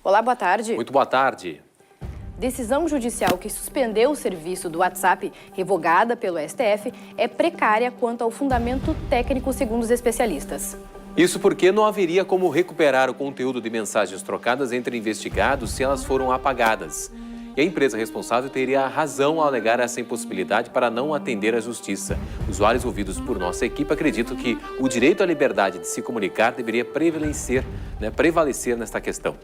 Olá, boa tarde. Muito boa tarde. Decisão judicial que suspendeu o serviço do WhatsApp, revogada pelo STF, é precária quanto ao fundamento técnico, segundo os especialistas. Isso porque não haveria como recuperar o conteúdo de mensagens trocadas entre investigados se elas foram apagadas. E a empresa responsável teria a razão ao alegar essa impossibilidade para não atender à justiça. Usuários ouvidos por nossa equipe acreditam que o direito à liberdade de se comunicar deveria prevalecer nesta questão.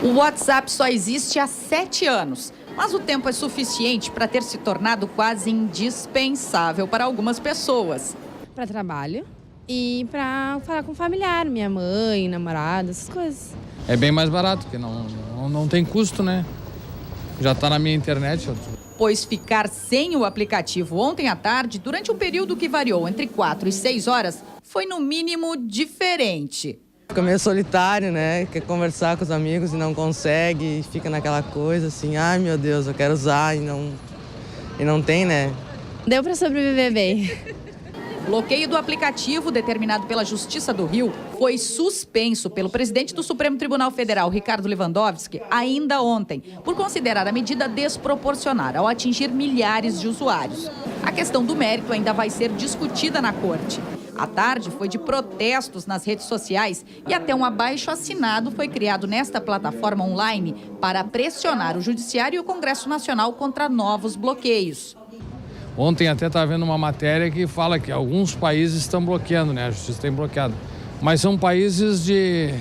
O WhatsApp só existe há 7 anos, mas o tempo é suficiente para ter se tornado quase indispensável para algumas pessoas. Para trabalho e para falar com familiar, minha mãe, namorada, essas coisas. É bem mais barato, porque não tem custo, né? Já está na minha internet. Pois ficar sem o aplicativo ontem à tarde, durante um período que variou entre 4 e 6 horas, foi no mínimo diferente. Fica meio solitário, né? Quer conversar com os amigos e não consegue, fica naquela coisa assim, ai meu Deus, eu quero usar e não tem, né? Deu para sobreviver bem. O bloqueio do aplicativo, determinado pela Justiça do Rio, foi suspenso pelo presidente do Supremo Tribunal Federal, Ricardo Lewandowski, ainda ontem, por considerar a medida desproporcional ao atingir milhares de usuários. A questão do mérito ainda vai ser discutida na corte. A tarde foi de protestos nas redes sociais e até um abaixo-assinado foi criado nesta plataforma online para pressionar o Judiciário e o Congresso Nacional contra novos bloqueios. Ontem até estava vendo uma matéria que fala que alguns países estão bloqueando, né? A justiça tem bloqueado. Mas são países de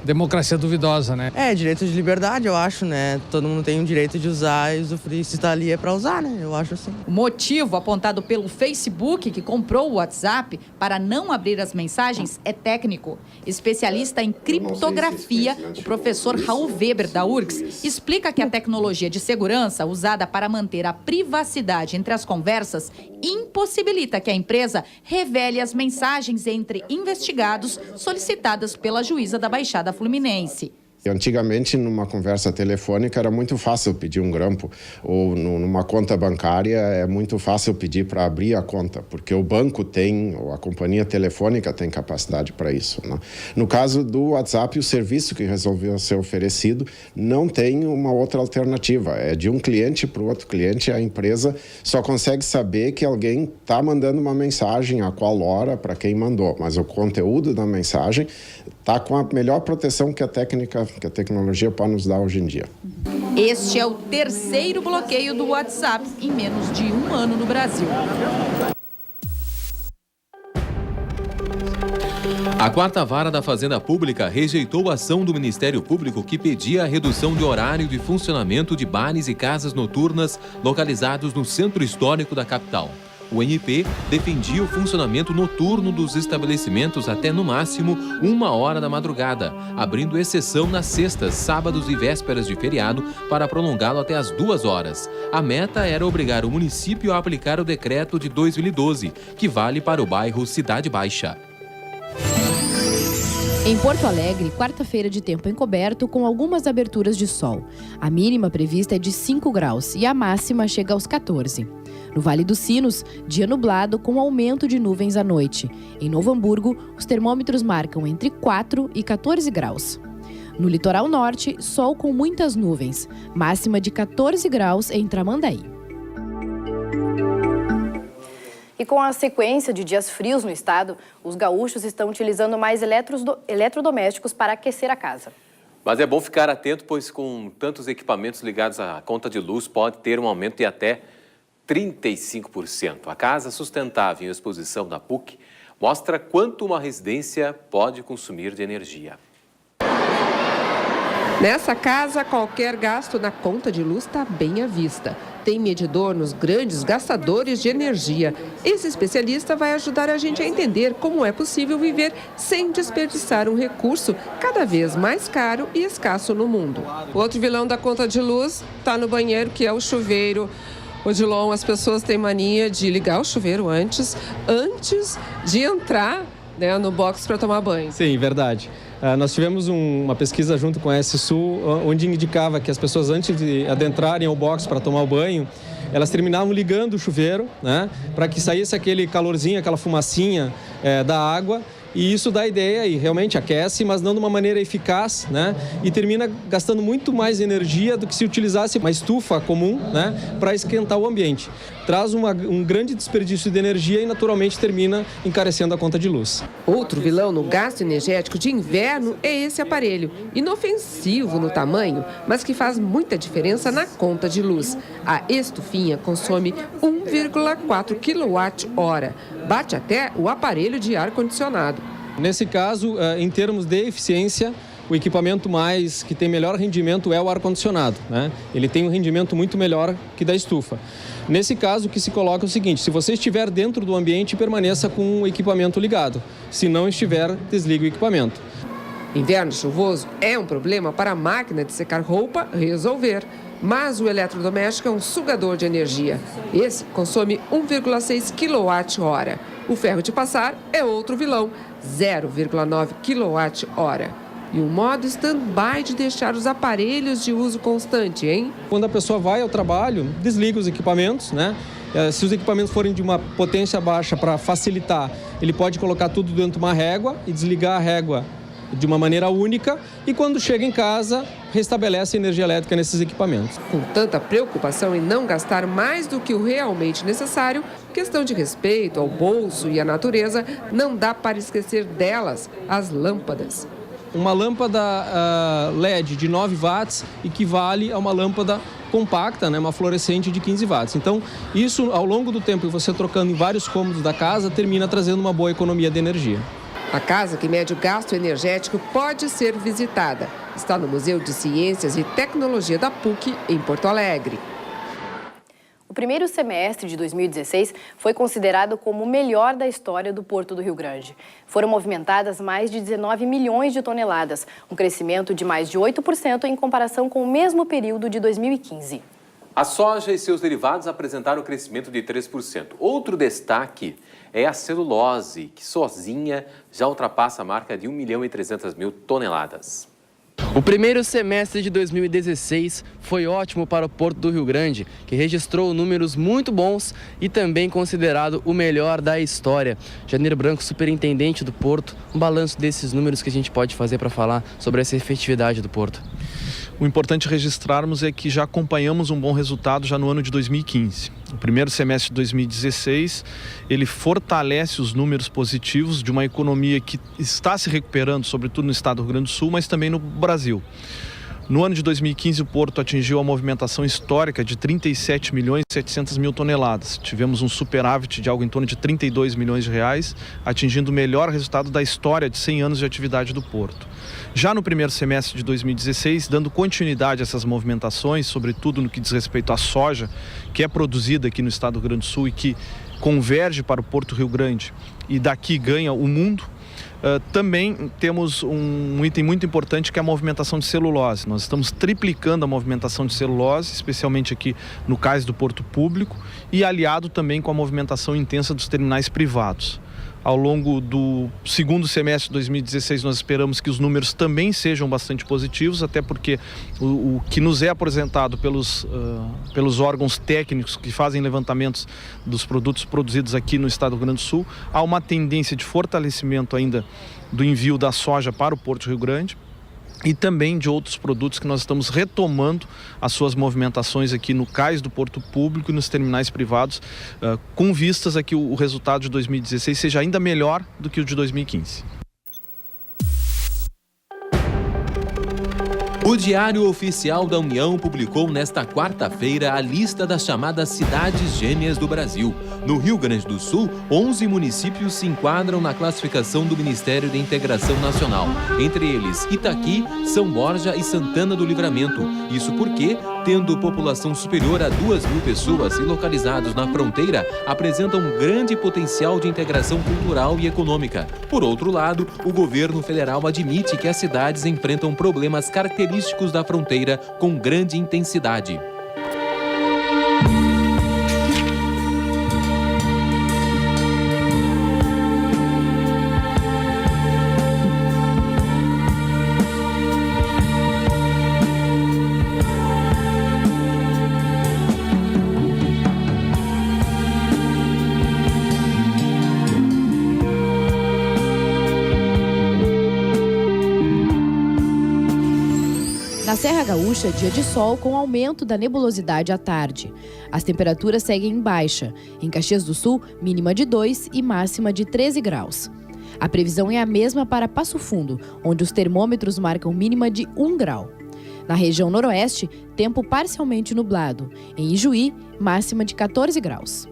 democracia duvidosa, né? É, direito de liberdade, eu acho, né? Todo mundo tem o direito de usar e usufruir, se está ali é para usar, né? Eu acho assim. O motivo apontado pelo Facebook, que comprou o WhatsApp, para não abrir as mensagens é técnico. Especialista em criptografia, o professor Raul Weber, da URGS, explica que a tecnologia de segurança usada para manter a privacidade entre as conversas impossibilita que a empresa revele as mensagens entre investigados solicitadas pela juíza da Baixada Fluminense. Antigamente, numa conversa telefônica, era muito fácil pedir um grampo, ou numa conta bancária é muito fácil pedir para abrir a conta, porque o banco tem, ou a companhia telefônica tem capacidade para isso, né? No caso do WhatsApp, o serviço que resolveu ser oferecido não tem uma outra alternativa, é de um cliente para o outro cliente, a empresa só consegue saber que alguém está mandando uma mensagem, a qual hora, para quem mandou, mas o conteúdo da mensagem está com a melhor proteção que a tecnologia pode nos dar hoje em dia. Este é o terceiro bloqueio do WhatsApp em menos de um ano no Brasil. A 4ª Vara da Fazenda Pública rejeitou a ação do Ministério Público que pedia a redução de horário de funcionamento de bares e casas noturnas localizados no centro histórico da capital. O MP defendia o funcionamento noturno dos estabelecimentos até, no máximo, 1h da madrugada, abrindo exceção nas sextas, sábados e vésperas de feriado para prolongá-lo até as 2h. A meta era obrigar o município a aplicar o decreto de 2012, que vale para o bairro Cidade Baixa. Em Porto Alegre, quarta-feira de tempo encoberto com algumas aberturas de sol. A mínima prevista é de 5 graus e a máxima chega aos 14. No Vale dos Sinos, dia nublado com aumento de nuvens à noite. Em Novo Hamburgo, os termômetros marcam entre 4 e 14 graus. No litoral norte, sol com muitas nuvens. Máxima de 14 graus em Tramandaí. E com a sequência de dias frios no estado, os gaúchos estão utilizando mais eletrodomésticos para aquecer a casa. Mas é bom ficar atento, pois com tantos equipamentos ligados à conta de luz pode ter um aumento de até 35%. A Casa Sustentável em Exposição da PUC mostra quanto uma residência pode consumir de energia. Nessa casa, qualquer gasto na conta de luz está bem à vista. tem medidor nos grandes gastadores de energia. Esse especialista vai ajudar a gente a entender como é possível viver sem desperdiçar um recurso cada vez mais caro e escasso no mundo. O outro vilão da conta de luz está no banheiro, que é o chuveiro. Odilon, as pessoas têm mania de ligar o chuveiro antes de entrar, né, no box para tomar banho. Sim, verdade. Nós tivemos uma pesquisa junto com a S-Sul, onde indicava que as pessoas, antes de adentrarem ao box para tomar o banho, elas terminavam ligando o chuveiro, né, para que saísse aquele calorzinho, aquela fumacinha da água. E isso dá ideia e realmente aquece, mas não de uma maneira eficaz, né? E termina gastando muito mais energia do que se utilizasse uma estufa comum, né, para esquentar o ambiente. Traz um grande desperdício de energia e naturalmente termina encarecendo a conta de luz. Outro vilão no gasto energético de inverno é esse aparelho, inofensivo no tamanho, mas que faz muita diferença na conta de luz. A estufinha consome 1,4 kWh, bate até o aparelho de ar-condicionado. Nesse caso, em termos de eficiência, o equipamento que tem melhor rendimento é o ar-condicionado, né? Ele tem um rendimento muito melhor que da estufa. Nesse caso, o que se coloca é o seguinte: se você estiver dentro do ambiente, permaneça com o equipamento ligado. Se não estiver, desligue o equipamento. Inverno chuvoso é um problema para a máquina de secar roupa resolver. Mas o eletrodoméstico é um sugador de energia. Esse consome 1,6 kWh. O ferro de passar é outro vilão, 0,9 kWh. E o modo stand-by de deixar os aparelhos de uso constante, hein? Quando a pessoa vai ao trabalho, desliga os equipamentos, né? Se os equipamentos forem de uma potência baixa, para facilitar, ele pode colocar tudo dentro de uma régua e desligar a régua de uma maneira única, e quando chega em casa, restabelece a energia elétrica nesses equipamentos. Com tanta preocupação em não gastar mais do que o realmente necessário, questão de respeito ao bolso e à natureza, não dá para esquecer delas, as lâmpadas. Uma lâmpada LED de 9 watts equivale a uma lâmpada compacta, né, uma fluorescente de 15 watts. Então, isso ao longo do tempo, você trocando em vários cômodos da casa, termina trazendo uma boa economia de energia. A casa que mede o gasto energético pode ser visitada. Está no Museu de Ciências e Tecnologia da PUC, em Porto Alegre. O primeiro semestre de 2016 foi considerado como o melhor da história do Porto do Rio Grande. Foram movimentadas mais de 19 milhões de toneladas, um crescimento de mais de 8% em comparação com o mesmo período de 2015. A soja e seus derivados apresentaram crescimento de 3%. Outro destaque é a celulose, que sozinha já ultrapassa a marca de 1.300.000 toneladas. O primeiro semestre de 2016 foi ótimo para o Porto do Rio Grande, que registrou números muito bons e também considerado o melhor da história. Janeiro Branco, superintendente do Porto, um balanço desses números que a gente pode fazer para falar sobre essa efetividade do Porto. O importante registrarmos é que já acompanhamos um bom resultado já no ano de 2015. O primeiro semestre de 2016, ele fortalece os números positivos de uma economia que está se recuperando, sobretudo no estado do Rio Grande do Sul, mas também no Brasil. No ano de 2015, o Porto atingiu a movimentação histórica de 37.700.000 toneladas. Tivemos um superávit de algo em torno de 32 milhões de reais, atingindo o melhor resultado da história de 100 anos de atividade do Porto. Já no primeiro semestre de 2016, dando continuidade a essas movimentações, sobretudo no que diz respeito à soja, que é produzida aqui no estado do Rio Grande do Sul e que converge para o Porto Rio Grande e daqui ganha o mundo, também temos um item muito importante, que é a movimentação de celulose. Nós estamos triplicando a movimentação de celulose, especialmente aqui no cais do Porto Público, e aliado também com a movimentação intensa dos terminais privados. Ao longo do segundo semestre de 2016, nós esperamos que os números também sejam bastante positivos, até porque o que nos é apresentado pelos órgãos técnicos que fazem levantamentos dos produtos produzidos aqui no estado do Rio Grande do Sul, há uma tendência de fortalecimento ainda do envio da soja para o Porto Rio Grande, e também de outros produtos que nós estamos retomando as suas movimentações aqui no cais do Porto Público e nos terminais privados, com vistas a que o resultado de 2016 seja ainda melhor do que o de 2015. O Diário Oficial da União publicou nesta quarta-feira a lista das chamadas cidades gêmeas do Brasil. No Rio Grande do Sul, 11 municípios se enquadram na classificação do Ministério da Integração Nacional. Entre eles, Itaqui, São Borja e Santana do Livramento. Isso porque, tendo população superior a 2.000 pessoas e localizados na fronteira, apresentam um grande potencial de integração cultural e econômica. Por outro lado, o governo federal admite que as cidades enfrentam problemas característicos da fronteira com grande intensidade. Na Serra Gaúcha, dia de sol com aumento da nebulosidade à tarde. As temperaturas seguem em baixa. Em Caxias do Sul, mínima de 2 e máxima de 13 graus. A previsão é a mesma para Passo Fundo, onde os termômetros marcam mínima de 1 grau. Na região noroeste, tempo parcialmente nublado. Em Ijuí, máxima de 14 graus.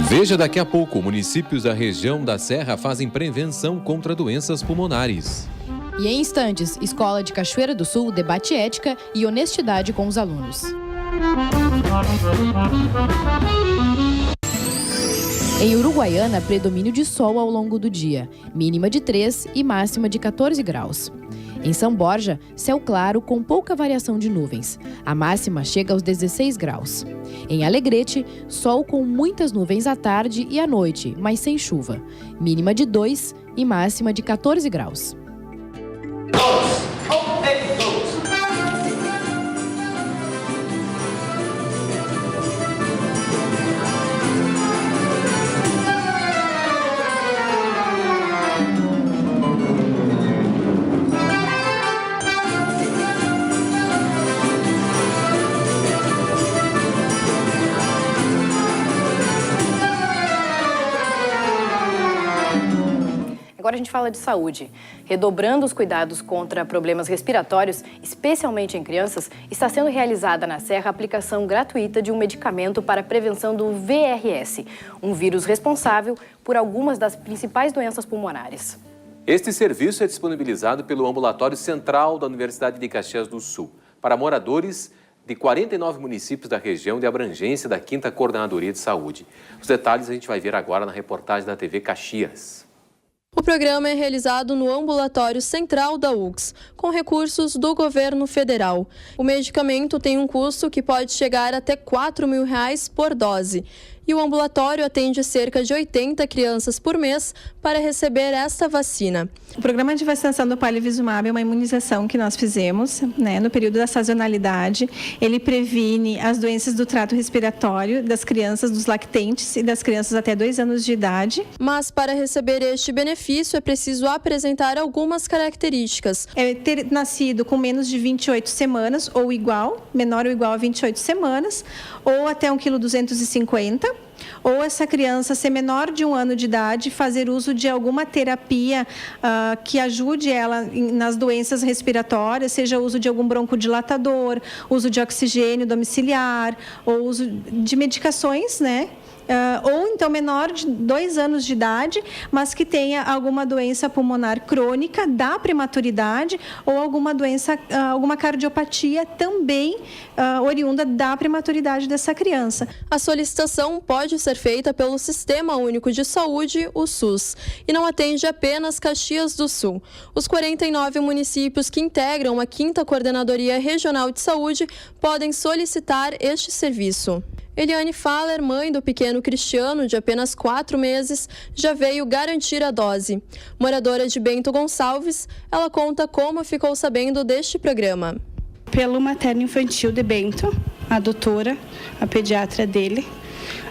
Veja daqui a pouco, municípios da região da Serra fazem prevenção contra doenças pulmonares. E em instantes, Escola de Cachoeira do Sul debate ética e honestidade com os alunos. Em Uruguaiana, predomínio de sol ao longo do dia, mínima de 3 e máxima de 14 graus. Em São Borja, céu claro com pouca variação de nuvens. A máxima chega aos 16 graus. Em Alegrete, sol com muitas nuvens à tarde e à noite, mas sem chuva. Mínima de 2 e máxima de 14 graus. Agora a gente fala de saúde. Redobrando os cuidados contra problemas respiratórios, especialmente em crianças, está sendo realizada na Serra a aplicação gratuita de um medicamento para a prevenção do VRS, um vírus responsável por algumas das principais doenças pulmonares. Este serviço é disponibilizado pelo Ambulatório Central da Universidade de Caxias do Sul para moradores de 49 municípios da região de abrangência da 5ª Coordenadoria de Saúde. Os detalhes a gente vai ver agora na reportagem da TV Caxias. O programa é realizado no Ambulatório Central da UCS, com recursos do governo federal. O medicamento tem um custo que pode chegar até R$ 4.000 por dose. E o ambulatório atende cerca de 80 crianças por mês para receber esta vacina. O programa de vacinação do Palivizumab é uma imunização que nós fizemos, no período da sazonalidade. Ele previne as doenças do trato respiratório das crianças, dos lactentes e das crianças até 2 anos de idade. Mas para receber este benefício é preciso apresentar algumas características. É ter nascido com menos de 28 semanas ou igual, menor ou igual a 28 semanas, ou até 1,250 kg. Ou essa criança ser menor de 1 ano de idade, fazer uso de alguma terapia que ajude ela nas doenças respiratórias, seja uso de algum broncodilatador, uso de oxigênio domiciliar, ou uso de medicações, ou então menor de 2 anos de idade, mas que tenha alguma doença pulmonar crônica da prematuridade ou alguma doença, alguma cardiopatia também oriunda da prematuridade dessa criança. A solicitação pode ser feita pelo Sistema Único de Saúde, o SUS, e não atende apenas Caxias do Sul. Os 49 municípios que integram a 5ª Coordenadoria Regional de Saúde podem solicitar este serviço. Eliane Faller, mãe do pequeno Cristiano, de apenas 4 meses, já veio garantir a dose. Moradora de Bento Gonçalves, ela conta como ficou sabendo deste programa. Pelo materno infantil de Bento, a doutora, a pediatra dele.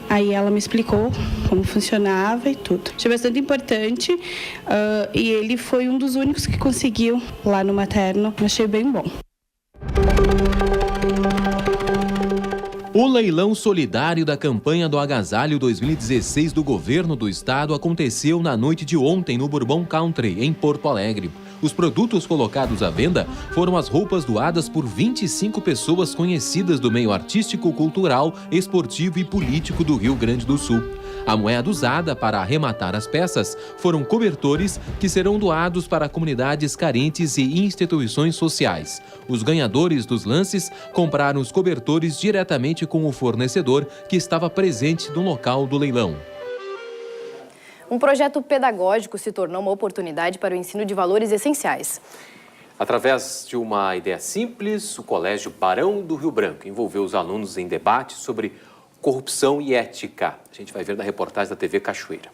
Aí ela me explicou como funcionava e tudo. Achei bastante importante e ele foi um dos únicos que conseguiu lá no materno. Achei bem bom. O leilão solidário da campanha do Agasalho 2016 do governo do estado aconteceu na noite de ontem no Bourbon Country, em Porto Alegre. Os produtos colocados à venda foram as roupas doadas por 25 pessoas conhecidas do meio artístico, cultural, esportivo e político do Rio Grande do Sul. A moeda usada para arrematar as peças foram cobertores que serão doados para comunidades carentes e instituições sociais. Os ganhadores dos lances compraram os cobertores diretamente com o fornecedor que estava presente no local do leilão. Um projeto pedagógico se tornou uma oportunidade para o ensino de valores essenciais. Através de uma ideia simples, o Colégio Barão do Rio Branco envolveu os alunos em debate sobre corrupção e ética. A gente vai ver na reportagem da TV Cachoeira.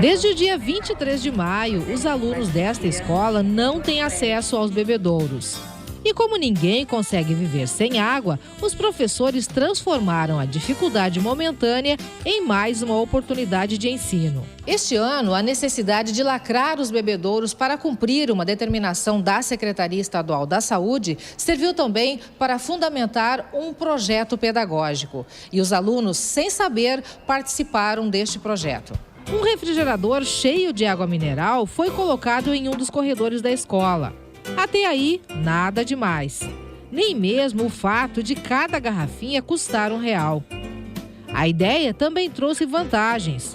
Desde o dia 23 de maio, os alunos desta escola não têm acesso aos bebedouros. E como ninguém consegue viver sem água, os professores transformaram a dificuldade momentânea em mais uma oportunidade de ensino. Este ano, a necessidade de lacrar os bebedouros para cumprir uma determinação da Secretaria Estadual da Saúde serviu também para fundamentar um projeto pedagógico. E os alunos, sem saber, participaram deste projeto. Um refrigerador cheio de água mineral foi colocado em um dos corredores da escola. Até aí, nada demais. Nem mesmo o fato de cada garrafinha custar R$1. A ideia também trouxe vantagens.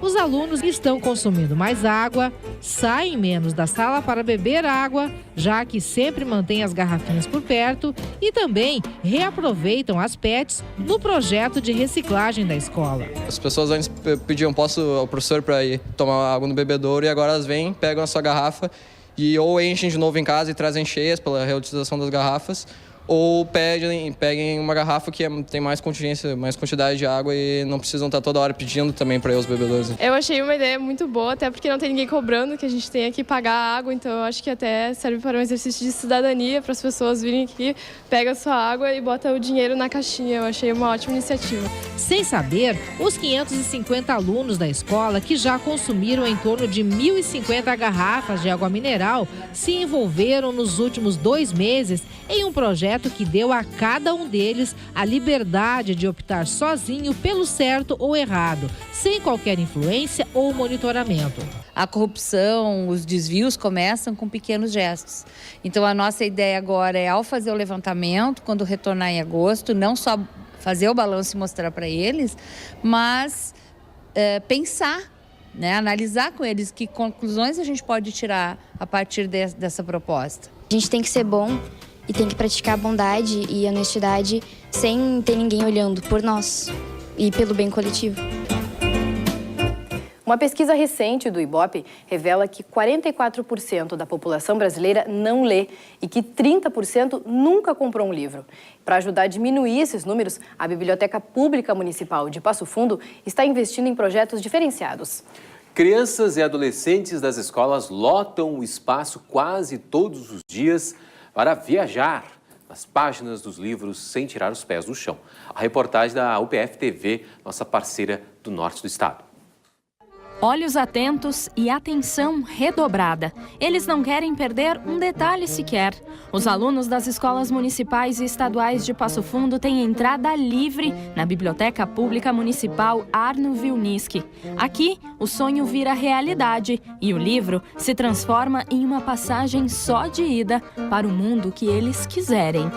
Os alunos estão consumindo mais água, saem menos da sala para beber água, já que sempre mantêm as garrafinhas por perto, e também reaproveitam as PETs no projeto de reciclagem da escola. As pessoas antes pediam ao professor para ir tomar água no bebedouro e agora elas vêm, pegam a sua garrafa e ou enchem de novo em casa e trazem cheias pela reutilização das garrafas, ou peguem uma garrafa que tem mais contingência, mais quantidade de água e não precisam estar toda hora pedindo também para ir aos bebedouros. Eu achei uma ideia muito boa, até porque não tem ninguém cobrando que a gente tenha que pagar a água, então eu acho que até serve para um exercício de cidadania, para as pessoas virem aqui, pegam a sua água e botam o dinheiro na caixinha. Eu achei uma ótima iniciativa. Sem saber, os 550 alunos da escola, que já consumiram em torno de 1.050 garrafas de água mineral, se envolveram nos últimos 2 meses em um projeto que deu a cada um deles a liberdade de optar sozinho pelo certo ou errado, sem qualquer influência ou monitoramento. A corrupção, os desvios começam com pequenos gestos. Então a nossa ideia agora é, ao fazer o levantamento, quando retornar em agosto, não só fazer o balanço e mostrar para eles, mas pensar, né, analisar com eles que conclusões a gente pode tirar a partir dessa proposta. A gente tem que ser bom e tem que praticar a bondade e a honestidade sem ter ninguém olhando por nós e pelo bem coletivo. Uma pesquisa recente do Ibope revela que 44% da população brasileira não lê e que 30% nunca comprou um livro. Para ajudar a diminuir esses números, a Biblioteca Pública Municipal de Passo Fundo está investindo em projetos diferenciados. Crianças e adolescentes das escolas lotam o espaço quase todos os dias para viajar nas páginas dos livros sem tirar os pés do chão. A reportagem da UPF TV, nossa parceira do norte do estado. Olhos atentos e atenção redobrada. Eles não querem perder um detalhe sequer. Os alunos das escolas municipais e estaduais de Passo Fundo têm entrada livre na Biblioteca Pública Municipal Arno Vilniski. Aqui, o sonho vira realidade e o livro se transforma em uma passagem só de ida para o mundo que eles quiserem.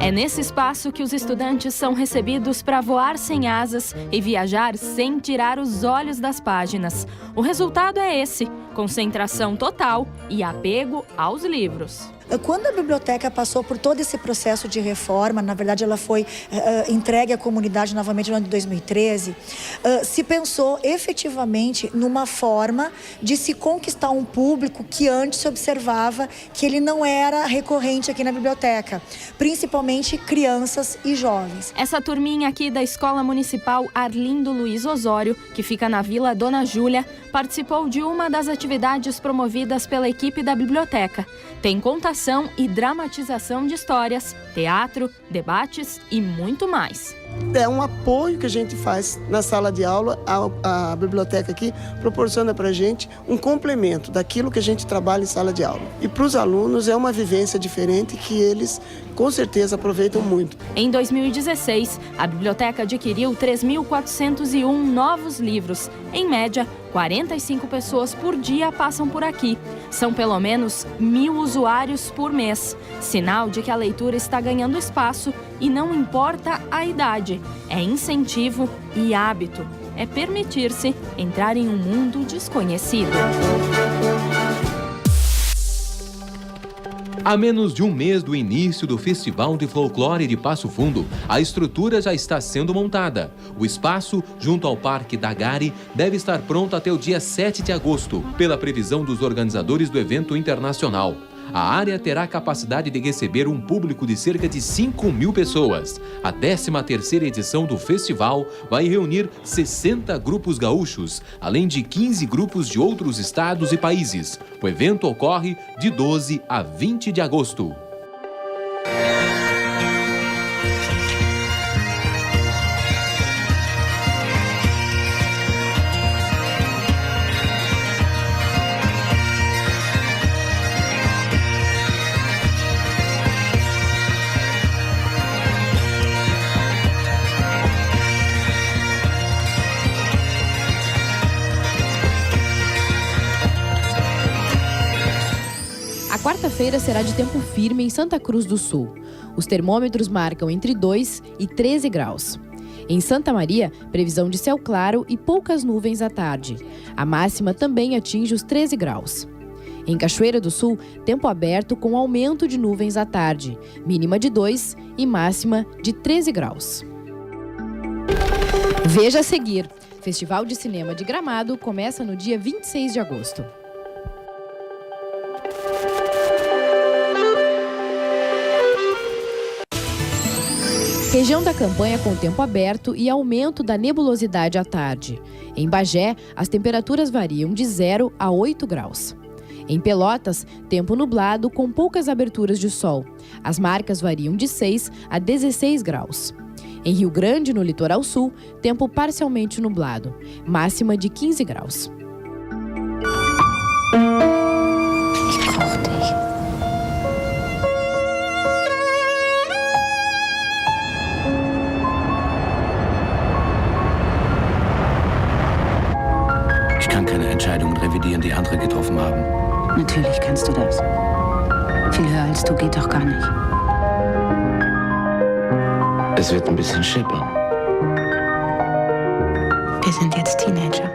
É nesse espaço que os estudantes são recebidos para voar sem asas e viajar sem tirar os olhos das páginas. O resultado é esse: concentração total e apego aos livros. Quando a biblioteca passou por todo esse processo de reforma, na verdade ela foi entregue à comunidade novamente no ano de 2013, se pensou efetivamente numa forma de se conquistar um público que antes se observava que ele não era recorrente aqui na biblioteca, principalmente crianças e jovens. Essa turminha aqui da Escola Municipal Arlindo Luiz Osório, que fica na Vila Dona Júlia, participou de uma das atividades promovidas pela equipe da biblioteca. Tem contação e dramatização de histórias, teatro, debates e muito mais. É um apoio que a gente faz na sala de aula, a biblioteca aqui proporciona para a gente um complemento daquilo que a gente trabalha em sala de aula. E para os alunos é uma vivência diferente que eles com certeza aproveitam muito. Em 2016, a biblioteca adquiriu 3.401 novos livros. Em média, 45 pessoas por dia passam por aqui. São pelo menos 1.000 usuários por mês. Sinal de que a leitura está ganhando espaço e não importa a idade. É incentivo e hábito. É permitir-se entrar em um mundo desconhecido. A menos de um mês do início do Festival de Folclore de Passo Fundo, a estrutura já está sendo montada. O espaço, junto ao Parque da Gari, deve estar pronto até o dia 7 de agosto, pela previsão dos organizadores do evento internacional. A área terá capacidade de receber um público de cerca de 5.000 pessoas. A 13ª edição do festival vai reunir 60 grupos gaúchos, além de 15 grupos de outros estados e países. O evento ocorre de 12 a 20 de agosto. A quarta-feira será de tempo firme em Santa Cruz do Sul. Os termômetros marcam entre 2 e 13 graus. Em Santa Maria, previsão de céu claro e poucas nuvens à tarde. A máxima também atinge os 13 graus. Em Cachoeira do Sul, tempo aberto com aumento de nuvens à tarde. Mínima de 2 e máxima de 13 graus. Veja a seguir. Festival de Cinema de Gramado começa no dia 26 de agosto. Região da campanha com tempo aberto e aumento da nebulosidade à tarde. Em Bagé, as temperaturas variam de 0 a 8 graus. Em Pelotas, tempo nublado com poucas aberturas de sol. As marcas variam de 6 a 16 graus. Em Rio Grande, no litoral sul, tempo parcialmente nublado. Máxima de 15 graus. Ich kann keine Entscheidungen revidieren, die andere getroffen haben. Natürlich kannst du das. Viel höher als du geht doch gar nicht. Es wird ein bisschen scheppern. Wir sind jetzt Teenager.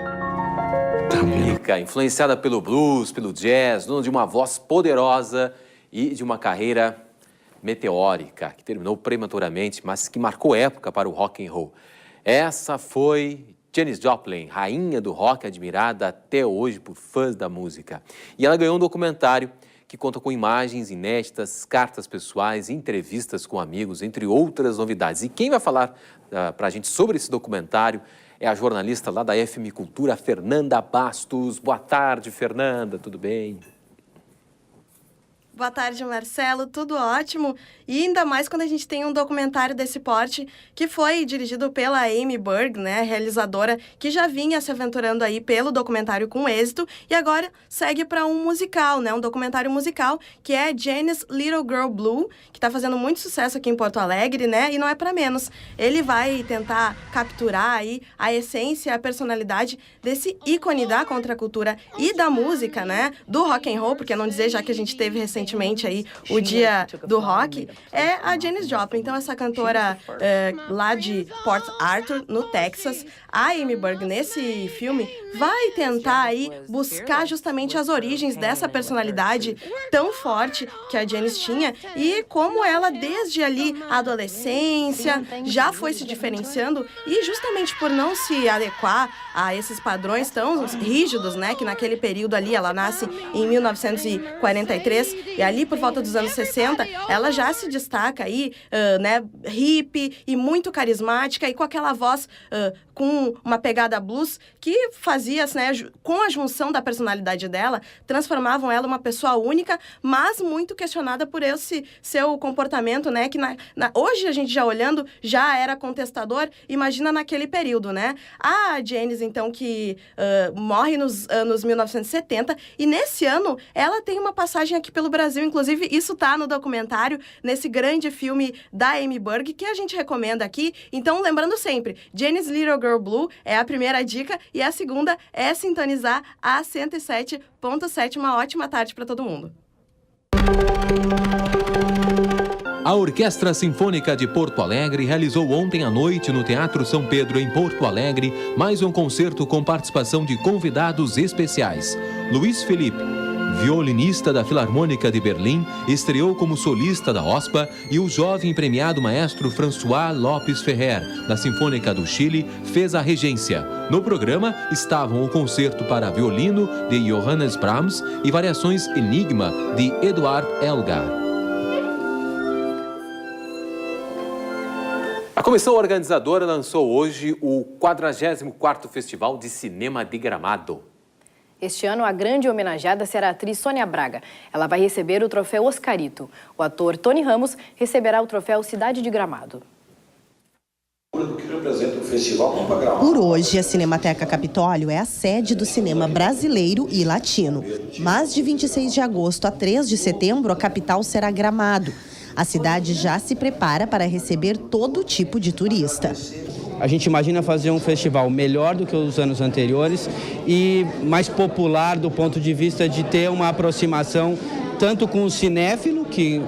Influenciada pelo blues, pelo jazz, dona de uma voz poderosa e de uma carreira meteórica, que terminou prematuramente, mas que marcou época para o rock and roll. Essa foi Janis Joplin, rainha do rock, admirada até hoje por fãs da música. E ela ganhou um documentário que conta com imagens inéditas, cartas pessoais, entrevistas com amigos, entre outras novidades. E quem vai falar para a gente sobre esse documentário é a jornalista lá da FM Cultura, Fernanda Bastos. Boa tarde, Fernanda, tudo bem? Boa tarde, Marcelo, tudo ótimo. E ainda mais quando a gente tem um documentário desse porte que foi dirigido pela Amy Berg, né, realizadora que já vinha se aventurando aí pelo documentário com êxito e agora segue para um musical, né, um documentário musical que é Janis Little Girl Blue, que está fazendo muito sucesso aqui em Porto Alegre, né, e não é para menos. Ele vai tentar capturar aí a essência, a personalidade desse ícone da contracultura e da música, né, do rock and roll, porque não dizer, já que a gente teve recentemente aí o Dia do Rock, é a Janis Joplin. Então, essa cantora lá de Port Arthur, no Texas, a Amy Berg, nesse filme, vai tentar aí buscar justamente as origens dessa personalidade tão forte que a Janis tinha e como ela, desde ali a adolescência, já foi se diferenciando e justamente por não se adequar a esses padrões tão rígidos, né, que naquele período ali, ela nasce em 1943, E ali, por volta dos anos 60, ela já se destaca aí, né, hippie e muito carismática e com aquela voz com uma pegada blues que fazia, né, com a junção da personalidade dela, transformavam ela uma pessoa única, mas muito questionada por esse seu comportamento, né, que hoje a gente já olhando, já era contestador, imagina naquele período, né? A Janis, então, que morre nos anos 1970, e nesse ano ela tem uma passagem aqui pelo Brasil, inclusive isso tá no documentário, nesse grande filme da Amy Berg, que a gente recomenda aqui. Então, lembrando sempre, Janis Little Girl Blue é a primeira dica e a segunda é sintonizar a 107.7. Uma ótima tarde para todo mundo. A Orquestra Sinfônica de Porto Alegre realizou ontem à noite no Teatro São Pedro, em Porto Alegre, mais um concerto com participação de convidados especiais. Luiz Felipe, violinista da Filarmônica de Berlim, estreou como solista da OSPA, e o jovem premiado maestro François Lopes Ferrer, da Sinfônica do Chile, fez a regência. No programa estavam o concerto para violino de Johannes Brahms e variações Enigma de Eduard Elgar. A comissão organizadora lançou hoje o 44º Festival de Cinema de Gramado. Este ano, a grande homenageada será a atriz Sônia Braga. Ela vai receber o troféu Oscarito. O ator Tony Ramos receberá o troféu Cidade de Gramado. Por hoje, a Cinemateca Capitólio é a sede do cinema brasileiro e latino. Mas de 26 de agosto a 3 de setembro, a capital será Gramado. A cidade já se prepara para receber todo tipo de turista. A gente imagina fazer um festival melhor do que os anos anteriores e mais popular do ponto de vista de ter uma aproximação tanto com o cinéfilo, que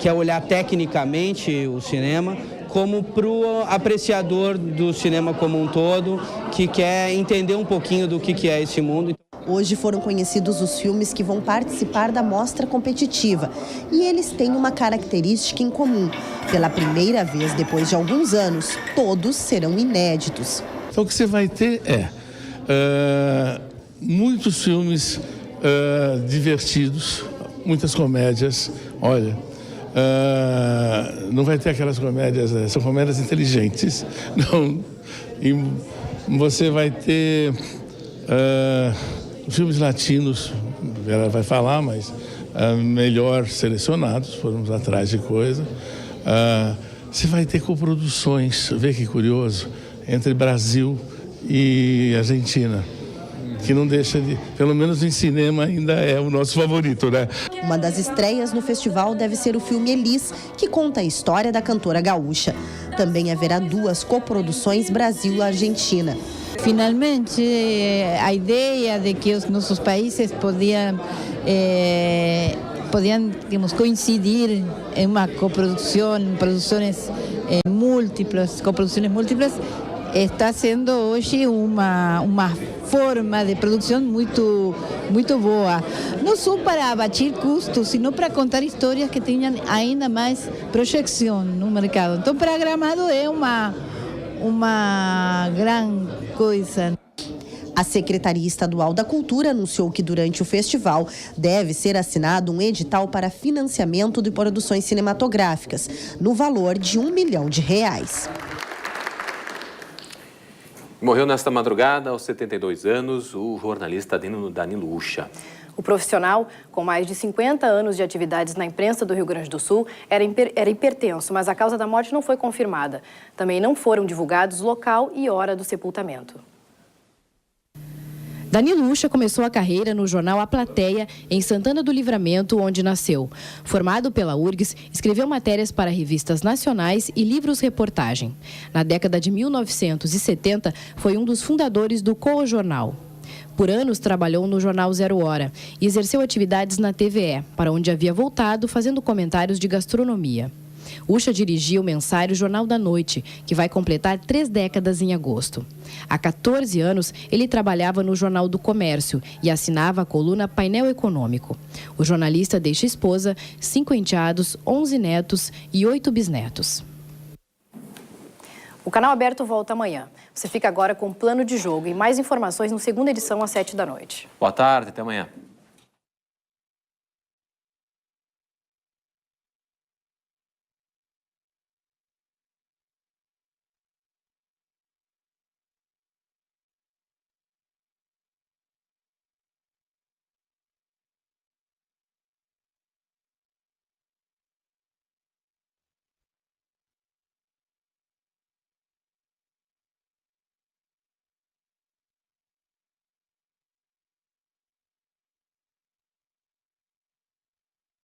quer olhar tecnicamente o cinema, como para o apreciador do cinema como um todo, que quer entender um pouquinho do que é esse mundo. Hoje foram conhecidos os filmes que vão participar da mostra competitiva. E eles têm uma característica em comum. Pela primeira vez, depois de alguns anos, todos serão inéditos. Então o que você vai ter muitos filmes divertidos, muitas comédias. Olha, não vai ter aquelas comédias, são comédias inteligentes. Não. E você vai ter filmes latinos, ela vai falar, mas melhor selecionados, fomos atrás de coisa. Você vai ter coproduções, vê que curioso, entre Brasil e Argentina, que não deixa de, pelo menos em cinema, ainda é o nosso favorito, né? Uma das estreias no festival deve ser o filme Elis, que conta a história da cantora gaúcha. Também haverá 2 coproduções Brasil-Argentina. Finalmente, a ideia de que os nossos países podiam digamos, coincidir em uma coprodução, produções múltiplas, coproduções múltiplas, está sendo hoje uma forma de produção muito boa. Não só para abatir custos, sino para contar histórias que tenham ainda mais projeção no mercado. Então, para Gramado é uma grande coisa. A Secretaria Estadual da Cultura anunciou que durante o festival deve ser assinado um edital para financiamento de produções cinematográficas, no valor de R$1 milhão. Morreu nesta madrugada, aos 72 anos, o jornalista Danilo Ucha. O profissional, com mais de 50 anos de atividades na imprensa do Rio Grande do Sul, era hipertenso, mas a causa da morte não foi confirmada. Também não foram divulgados local e hora do sepultamento. Danilo Ucha começou a carreira no jornal A Plateia, em Santana do Livramento, onde nasceu. Formado pela URGS, escreveu matérias para revistas nacionais e livros-reportagem. Na década de 1970, foi um dos fundadores do Co-Jornal. Por anos, trabalhou no jornal Zero Hora e exerceu atividades na TVE, para onde havia voltado fazendo comentários de gastronomia. Ucha dirigia o mensário Jornal da Noite, que vai completar 3 décadas em agosto. Há 14 anos, ele trabalhava no Jornal do Comércio e assinava a coluna Painel Econômico. O jornalista deixa esposa, 5 enteados, 11 netos e 8 bisnetos. O Canal Aberto volta amanhã. Você fica agora com o Plano de Jogo e mais informações no segunda edição às 7 da noite. Boa tarde, até amanhã.